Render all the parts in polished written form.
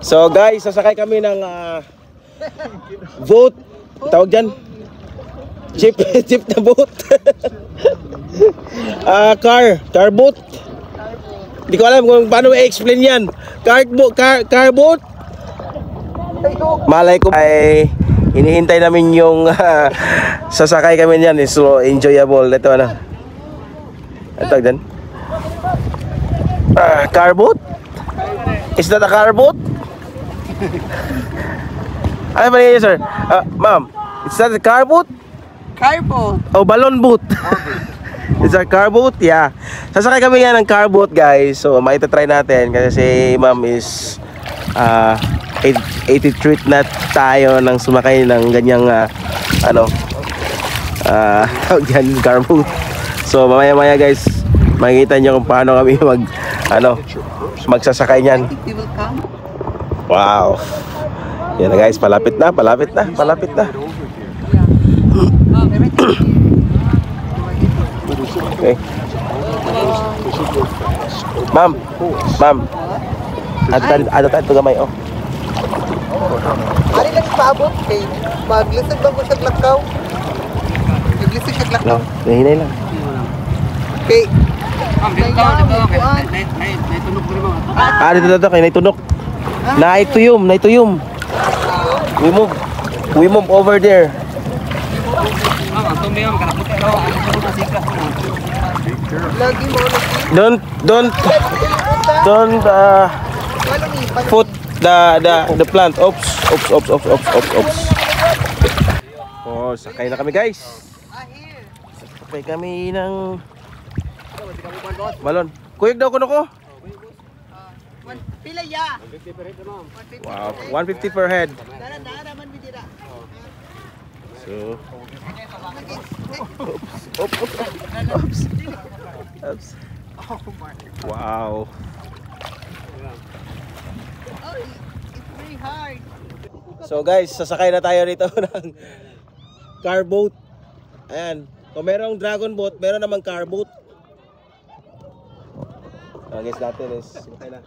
So guys, sasakay kami ng boat. Tawag dyan? Jeep na boat. Car boat. Hindi ko alam kung paano i-explain yan. Car boat. Malay ko ay hinihintay namin yung sasakay kami niyan. So enjoyable. Ito ano? Ito dyan. Car boat? Is that a car boat? Ano ba niya, sir? Ma'am, is that a car boat? Car boat. Oh, balloon boat. Is that car boat? Yeah. Sasakay kami yan ng car boat, guys. So, maita-try natin kasi si ma'am is 83 na tayo nang sumakay ng ganyang car boat. So, mamaya-maya, guys, makikita nyo kung paano kami magsasakay niyan. Wow. Yan na, guys, palapit na. Okay. Ma'am. Ano tayo gamay oh. Ari lang paabot kay maglisod ba mo sa lakaw? Maglisod sa lakaw. No, hinay lang. Okay. Dito kay naitunok. Naituyom. We move over there. Don't put the plant. Oops. Oh, sakay na kami, guys. Sakay kami ng balon. Kuyog daw kuno ko. Pila ya? Wow, 150 per head. So, oops. Wow. Oh, it's very hard. So guys, sasakay na tayo rito ng car boat. Ayan, kung merong dragon boat, meron namang car boat. Guys, natin is okay na.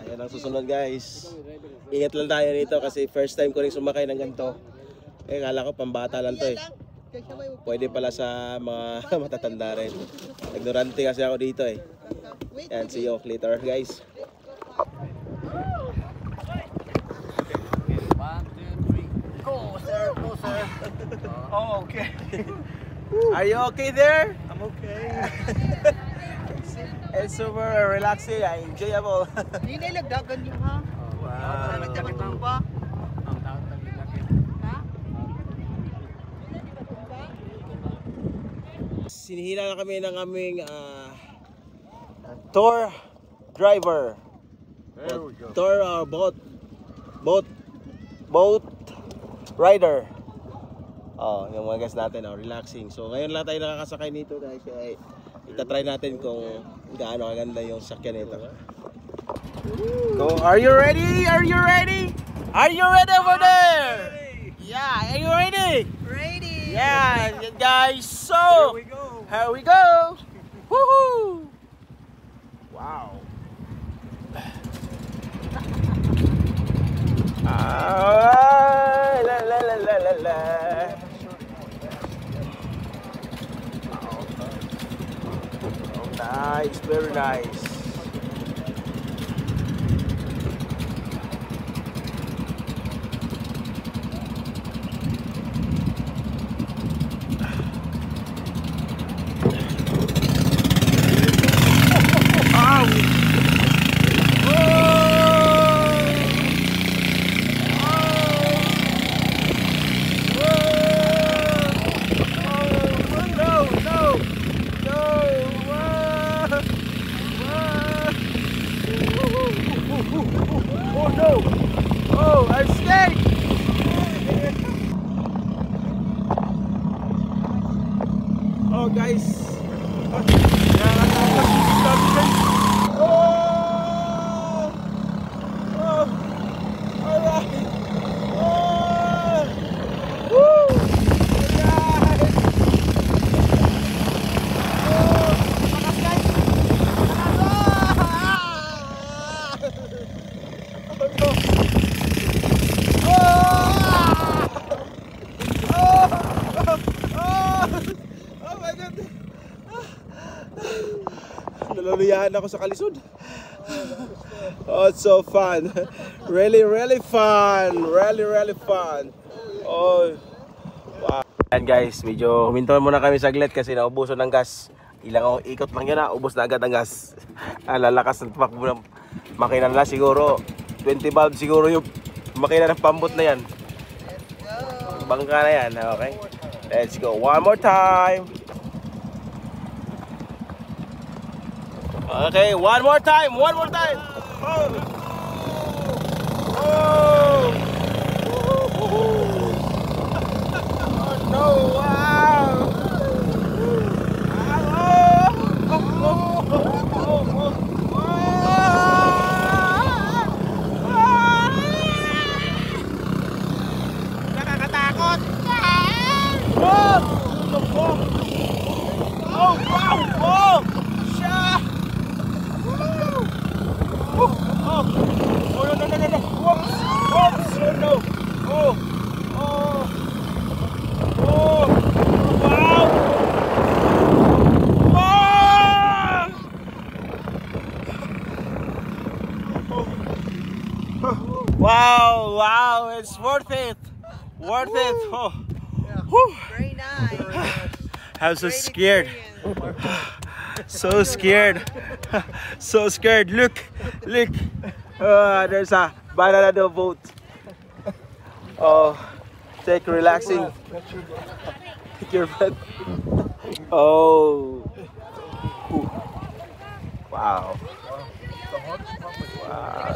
Ayan ang susunod, guys. Ingat lang tayo rito kasi first time ko rin sumakay ng ganito. Kala ko pambata lang to eh. Pwede pala sa mga matatanda rin. Ignorante kasi ako dito eh. Yan, see you later, guys. 1, 2, 3. Go, sir. Oh, okay. Are you okay there? I'm okay. It's super relaxing and enjoyable. Hindi na ilagdagan yung ha? Wow. Nagdagan lang ba? Ang taon taglagdagan. Ha? Sinihila na kami ng aming tour driver. There we go. Tour boat rider. Oh, yung mga guys natin, relaxing. So ngayon lang tayo nakakasakay nito guys. Itatry natin kung gaano kaganda yung sakyan nito. So, are you ready? Are you ready over there? Yeah, are you ready? Ready. Yeah, guys. So, here we go. Woohoo! Wow. La. Nice, very nice. Oh guys. Nadaan ako sa kalisod. Oh, it's so fun. Really, really fun. Really, really fun. Oh, wow. Ayan guys, medyo huminto muna kami saglit kasi naubusan ng gas. Ilang ikot lang yun na, ubos na agad ang gas. Lalakas ng tumakbo ng makina nila siguro. 20 valve siguro yung makina ng pambot na yan. Bangka na yan, okay? Let's go. One more time. Okay, one more time. One more time. Oh. Oh. Oh no, wow. Nakakatakot. Oh, oh, wow. Oh, siya. Oh, oh, no, no, no, no, no. Whoops, whoops, oh, no. Oh, oh, oh, wow. Wow, wow, it's worth it. Worth it. Oh. Whew. Very nice. I'm so scared. So scared. So scared. Look. Look. There's a banana boat. Oh, take relaxing. Take your breath. Oh. Wow. Wow.